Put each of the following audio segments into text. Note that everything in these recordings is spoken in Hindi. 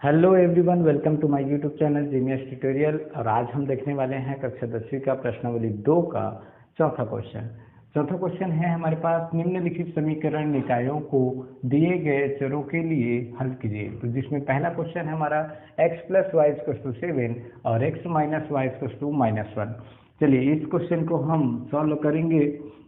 Hello everyone, welcome to my YouTube channel genius tutorial. और आज हम देखने वाले हैं कक्षा 10वीं का प्रश्नावली 2 का चौथा क्वेश्चन। चौथा क्वेश्चन है हमारे पास, निम्नलिखित समीकरण निकायों को दिए गए चरों के लिए हल कीजिए। तो जिसमें पहला क्वेश्चन है हमारा x + y = 7 और x - y = -1। चलिए इस क्वेश्चन को हम सॉल्व करेंगे।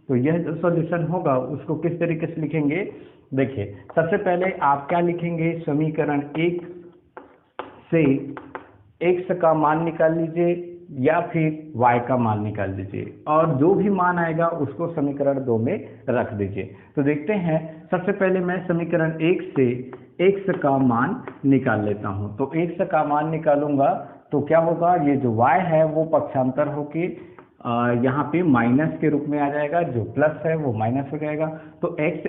तो यह जो सॉल्यूशन होगा उसको किस तरीके से लिखेंगे, देखिए सबसे पहले आप क्या लिखेंगे, समीकरण 1 से x का मान निकाल लीजिए या फिर y का मान निकाल लीजिए और जो भी मान आएगा उसको समीकरण 2 में रख दीजिए। तो देखते हैं, सबसे पहले मैं समीकरण 1 से x का मान निकाल लेता हूं। तो x का मान निकालूंगा तो क्या होगा, ये जो y है वो पक्षांतर होके यहाँ पे माइनस के रूप में आ जाएगा, जो प्लस है वो माइनस हो जाएगा। तो x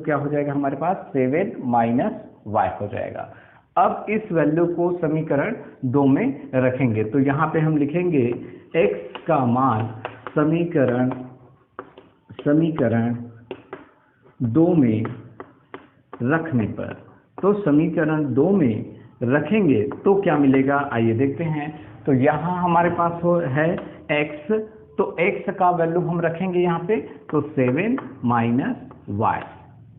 = क्या हो जाएगा हमारे पास, 7 - y हो जाएगा। अब इस वैल्यू को समीकरण 2 में रखेंगे। तो यहाँ पे हम लिखेंगे x का मान समीकरण 2 में रखने पर, तो समीकरण 2 में रखेंगे तो क्या मिलेगा, आइए देखते हैं। तो यहाँ हमारे पास है x, तो x का वैल्यू हम रखेंगे यहाँ पे, तो 7 - y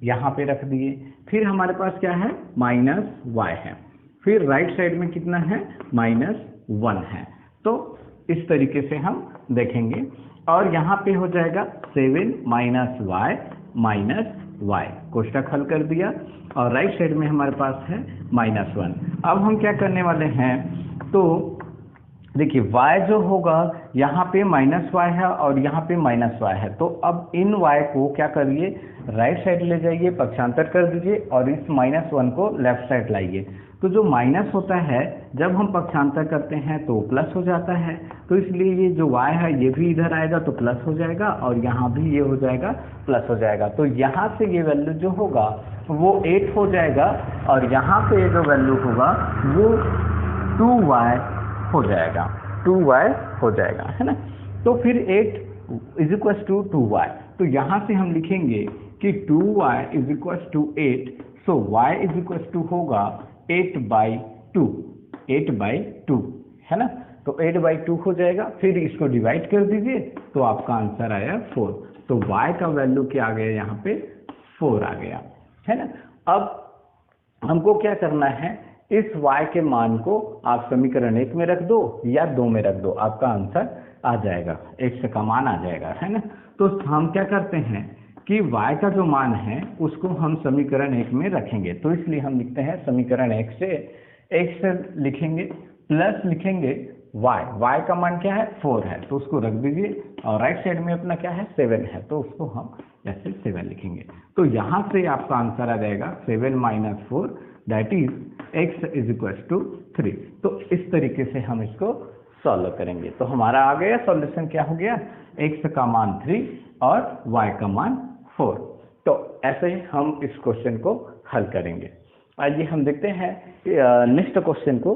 यहाँ पे रख दिए। फिर हमारे पास क्या है, -y है। फिर राइट साइड में कितना है, -1 है। तो इस तरीके से हम देखेंगे और यहाँ पे हो जाएगा 7 - y कोष्टक हल कर दिया और राइट साइड में हमारे पास है -1। अब हम क्या करने वाले हैं, तो देखिए y जो होगा यहाँ पे -y है और यहाँ पे -y है। तो अब इन y को क्या करिए, राइट साइड ले जाइए, पक्षांतर कर दीजिए और इस -1 को लेफ्ट साइड लाइए। तो जो माइनस होता है जब हम पक्षांतर करते हैं तो प्लस हो जाता है। तो इसलिए ये जो y है ये भी इधर आएगा तो प्लस हो जाएगा और यहाँ भी ये हो जाएगा प्लस हो जाएगा। तो यहाँ से ये वैल्यू जो होगा वो 8 हो जाएगा और यहाँ पे जो वैल्यू होगा वो 2y हो जाएगा, 2y हो जाएगा, है ना। तो फिर 8 = 2y, तो यहाँ से हम लिखेंगे कि 2y = 8, सो y = होगा 8/2, है ना। तो 8/2 हो जाएगा। फिर इसको डिवाइड कर दीजिए तो आपका आंसर आया 4। तो y का वैल्यू क्या आ गया, यहाँ पे 4 आ गया, है ना। अब हमको क्या करना है, इस y के मान को आप समीकरण 1 में रख दो या 2 में रख दो, आपका आंसर आ जाएगा, x का मान आ जाएगा, है ना। तो हम क्या करते हैं कि y का जो मान है उसको हम समीकरण 1 में रखेंगे। तो इसलिए हम लिखते हैं समीकरण 1 से x लिखेंगे प्लस लिखेंगे y का मान क्या है, 4 है, तो उसको रख दीजिए और राइट साइड में अपना क्या है, 7 है, तो उसको हम ऐसे 7 लिखेंगे। तो यहाँ से आपका आंसर आ जाएगा 7 - 4, दैट इज x = 3। तो इस तरीके से हम इसको सॉल्व करेंगे। तो हमारा आ गया सॉल्यूशन, क्या हो गया, x का मान 3 और y का मान 4। तो ऐसे ही हम इस क्वेश्चन को हल करेंगे। आइए हम देखते हैं नेक्स्ट क्वेश्चन को।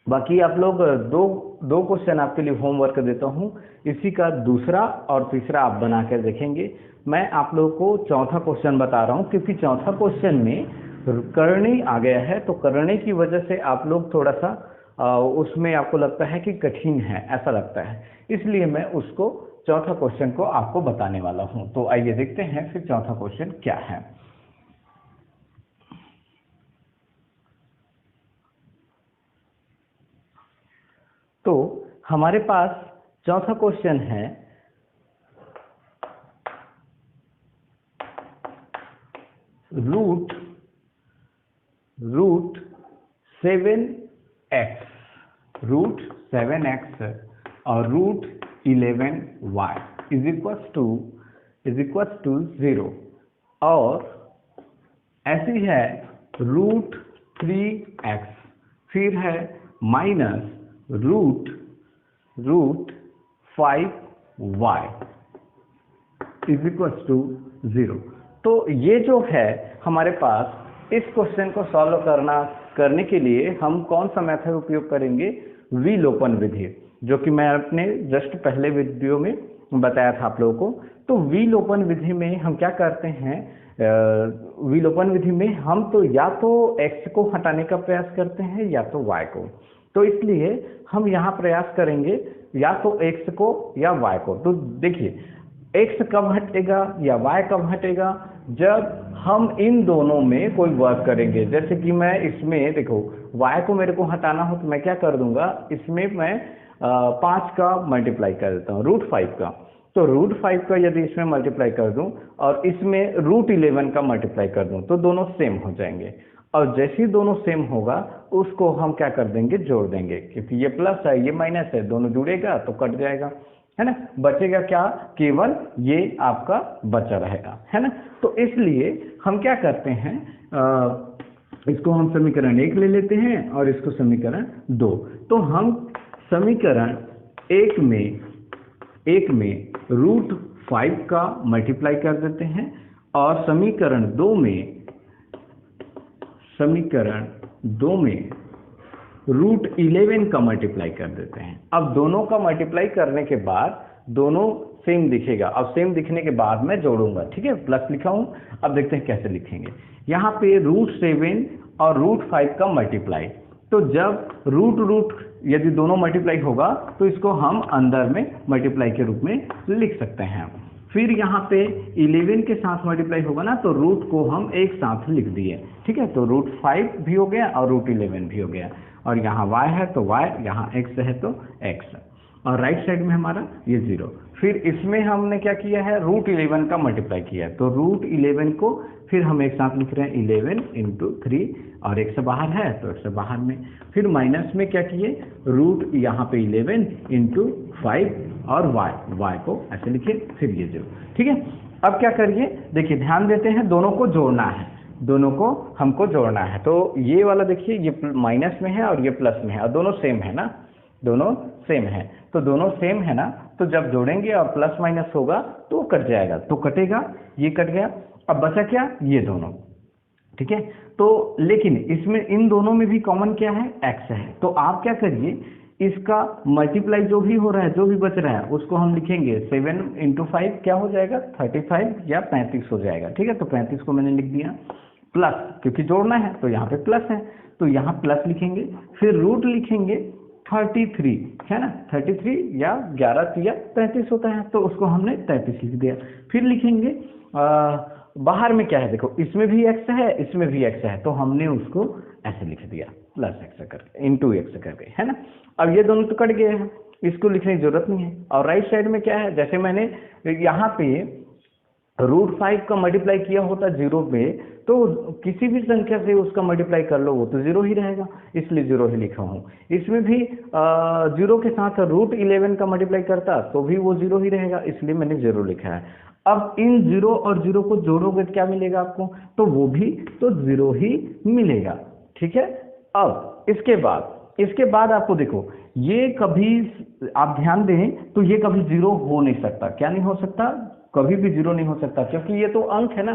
बाकी आप लोग दो क्वेश्चन आपके लिए होमवर्क देता हूं, इसी का दूसरा और तीसरा आप बना कर देखेंगे। मैं आप लोगों को चौथा क्वेश्चन बता रहा हूं क्योंकि चौथा क्वेश्चन में करणी आ गया है, तो करणी की वजह से आप लोग थोड़ा सा उसमें आपको लगता है कि कठिन है, ऐसा लगता है, इसलिए मैं उसको चौथा क्वेश्चन को आपको बताने वाला हूं। तो आइए देखते हैं फिर चौथा क्वेश्चन क्या है। तो हमारे पास चौथा क्वेश्चन है, रूट 7x और रूट 11y = 0 और ऐसी है रूट 3x, फिर है माइनस रूट 5y = 0। तो ये जो है हमारे पास, इस क्वेश्चन को सॉल्व करने के लिए हम कौन सा मेथड उपयोग करेंगे, विलोपन विधि, जो कि मैं अपने जस्ट पहले वीडियो में बताया था आप लोगों को। तो विलोपन विधि में हम क्या करते हैं, विलोपन विधि में हम तो या तो x को हटाने का प्रयास करते हैं या तो y को। तो इसलिए हम यहाँ प्रयास करेंगे या तो x को या y को। तो देखिए x कब हटेगा या y कब हटेगा, जब हम इन दोनों में कोई वर्क करेंगे। जैसे कि मैं इसमें देखो y को मेरे को हटाना हो तो मैं क्या कर दूंगा, इसमें मैं 5 का मल्टीप्लाई कर देता हूँ √5 का। तो √5 का यदि इसमें मल्टीप्लाई कर दूं और इसमें √11 का मल्टीप्लाई कर दूं तो दोनों सेम हो जाएंगे। और जैसे ही दोनों सेम होगा उसको हम क्या कर देंगे, जोड़ देंगे, क्योंकि ये प्लस है ये माइनस है, दोनों जुड़ेगा तो कट जाएगा, है ना। बचेगा क्या, केवल ये आपका बचा रहेगा, है ना। तो इसलिए हम क्या करते हैं, इसको हम समीकरण 1 ले लेते हैं और इसको समीकरण 2। तो हम समीकरण 1 में √5 का मल्टीप्लाई कर देते हैं और समीकरण 2 में √11 का मल्टीप्लाई कर देते हैं। अब दोनों का मल्टीप्लाई करने के बाद दोनों सेम दिखेगा। अब सेम दिखने के बाद मैं जोड़ूंगा, ठीक है, प्लस लिखा हूं। अब देखते हैं कैसे लिखेंगे। यहाँ पे √7 और √5 का मल्टीप्लाई, तो जब रूट यदि दोनों मल्टीप्लाई होगा तो इसको हम अंदर में मल्टीप्लाई के रूप में लिख सकते हैं। फिर यहाँ पे 11 के साथ मल्टीप्लाई होगा ना, तो रूट को हम एक साथ लिख दिए, ठीक है। तो √5 भी हो गया और √11 भी हो गया। और यहाँ y है तो y, यहाँ x है तो x, और राइट साइड में हमारा ये 0। फिर इसमें हमने क्या किया है, √11 का मल्टीप्लाई किया है। तो √11 को फिर हम एक साथ लिख रहे हैं 11 × 3, और एक से बाहर है तो एक से बाहर में। फिर माइनस में क्या किए, रूट यहाँ पे 11 × 5 और y को ऐसे लिखे, फिर ये 0, ठीक है। अब क्या करिए, देखिए ध्यान देते हैं, दोनों को जोड़ना है, दोनों को हमको जोड़ना है। तो ये वाला देखिए ये माइनस में है और ये प्लस में है, और दोनों सेम है ना, दोनों सेम है। तो दोनों सेम है ना, तो जब जोड़ेंगे और प्लस माइनस होगा तो कट जाएगा, तो कटेगा, ये कट गया। अब बचा क्या, ये दोनों, ठीक है। तो लेकिन इसमें इन दोनों में भी कॉमन क्या है, x है। तो आप क्या करिए, इसका मल्टीप्लाई जो भी हो रहा है, जो भी बच रहा है उसको हम लिखेंगे 7 × 5 क्या हो जाएगा, 35 या 35 हो जाएगा, ठीक है। तो 35 को मैंने लिख दिया, प्लस क्योंकि जोड़ना है तो यहाँ पे प्लस है तो यहाँ प्लस लिखेंगे। फिर रूट लिखेंगे 33, है ना, 33 या 11 या 33 होता है, तो उसको हमने 33 लिख दिया। फिर लिखेंगे बाहर में क्या है, देखो इसमें भी x है इसमें भी x है, तो हमने उसको ऐसे लिख दिया प्लस x करके × x करके, है ना। अब ये दोनों तो कट गए हैं, इसको लिखने की जरूरत नहीं है। और राइट साइड में क्या है, जैसे मैंने यहाँ पे √5 का मल्टीप्लाई किया होता 0 पे, तो किसी भी संख्या से उसका मल्टीप्लाई कर लो वो तो 0 ही रहेगा, इसलिए 0 ही लिखा हूँ। इसमें भी 0 के साथ √11 का मल्टीप्लाई करता तो भी वो 0 ही रहेगा, इसलिए मैंने 0 लिखा है। अब इन 0 और 0 को जोड़ोगे क्या मिलेगा आपको, तो वो भी तो 0 ही मिलेगा, ठीक है। अब इसके बाद आपको देखो, ये कभी आप ध्यान दें तो ये कभी 0 हो नहीं सकता। क्या नहीं हो सकता, कभी भी 0 नहीं हो सकता, क्योंकि ये तो अंक है ना।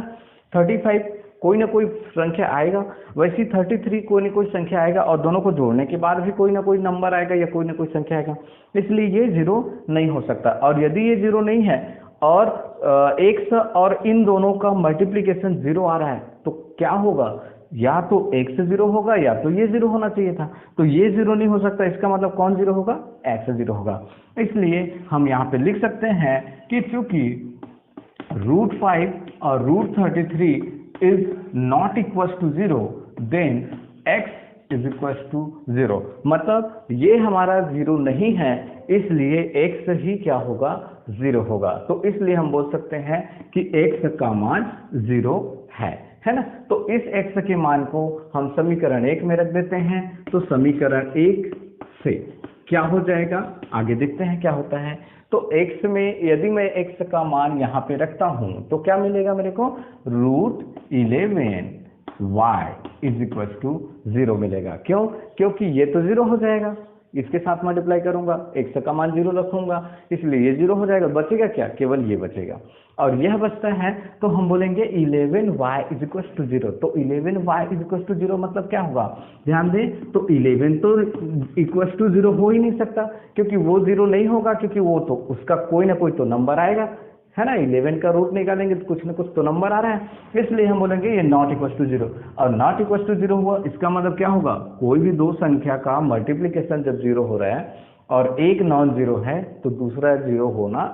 35 कोई ना कोई संख्या आएगा, वैसे 33 कोई ना कोई संख्या आएगा, और दोनों को जोड़ने के बाद भी कोई ना कोई नंबर आएगा या कोई ना कोई संख्या आएगा, इसलिए ये 0 नहीं हो सकता। और यदि ये 0 नहीं है और x और इन दोनों का मल्टीप्लिकेशन 0 आ रहा है, तो क्या होगा, या तो x 0 होगा या तो ये 0 होना चाहिए था। तो ये 0 नहीं हो सकता, इसका मतलब कौन 0 होगा, x 0 होगा। इसलिए हम यहाँ पे लिख सकते हैं कि चूंकि √5 और √33 is not equals to 0, then x is equals to 0। मतलब ये हमारा 0 नहीं है, इसलिए x ही क्या होगा, 0 होगा। तो इसलिए हम बोल सकते हैं कि x का मान 0 है ना। तो इस x के मान को हम समीकरण 1 में रख देते हैं। तो समीकरण 1 से क्या हो जाएगा, आगे देखते हैं क्या होता है। तो x में यदि मैं x का मान यहाँ पे रखता हूँ तो क्या मिलेगा मेरे को, √11y is equals to 0 मिलेगा। क्यों, क्योंकि ये तो 0 हो जाएगा, इसके साथ मल्टीप्लाई करूंगा, x का मान 0 रखूंगा, इसलिए ये 0 हो जाएगा। बचेगा क्या? केवल ये बचेगा। और यह बचता है तो हम बोलेंगे 11y = 0। तो 11y = 0 मतलब क्या होगा? ध्यान दें, तो 11 तो इक्वल टू 0 हो ही नहीं सकता, क्योंकि वो 0 नहीं होगा, क्योंकि वो तो उसका कोई ना कोई तो नंबर आएगा, है ना। 11 का रूट निकालेंगे तो कुछ ना कुछ तो नंबर आ रहा है, इसलिए हम बोलेंगे ये नॉट इक्वल टू 0। और नॉट इक्वल टू 0 हुआ, इसका मतलब क्या होगा? कोई भी दो संख्या का मल्टीप्लीकेशन जब 0 हो रहा है और एक नॉन जीरो है तो दूसरा 0 होना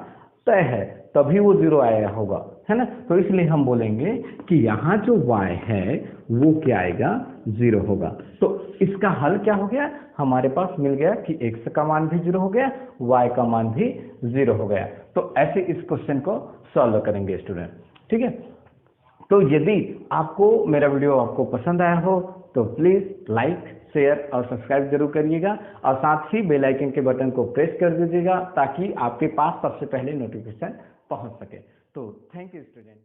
तय है, तभी वो 0 आया होगा, है ना। तो इसलिए हम बोलेंगे कि यहाँ जो y है वो क्या आएगा? 0 होगा। तो इसका हल क्या हो गया? हमारे पास मिल गया कि x का मान भी 0 हो गया, y का मान भी 0 हो गया। तो ऐसे इस क्वेश्चन को सॉल्व करेंगे स्टूडेंट, ठीक है। तो यदि आपको मेरा वीडियो आपको पसंद आया हो तो प्लीज लाइक, शेयर और सब्सक्राइब जरूर करिएगा, और साथ ही बेल आइकन के बटन को प्रेस कर दीजिएगा ताकि आपके पास सबसे पहले नोटिफिकेशन पहुंच सके। तो थैंक यू स्टूडेंट।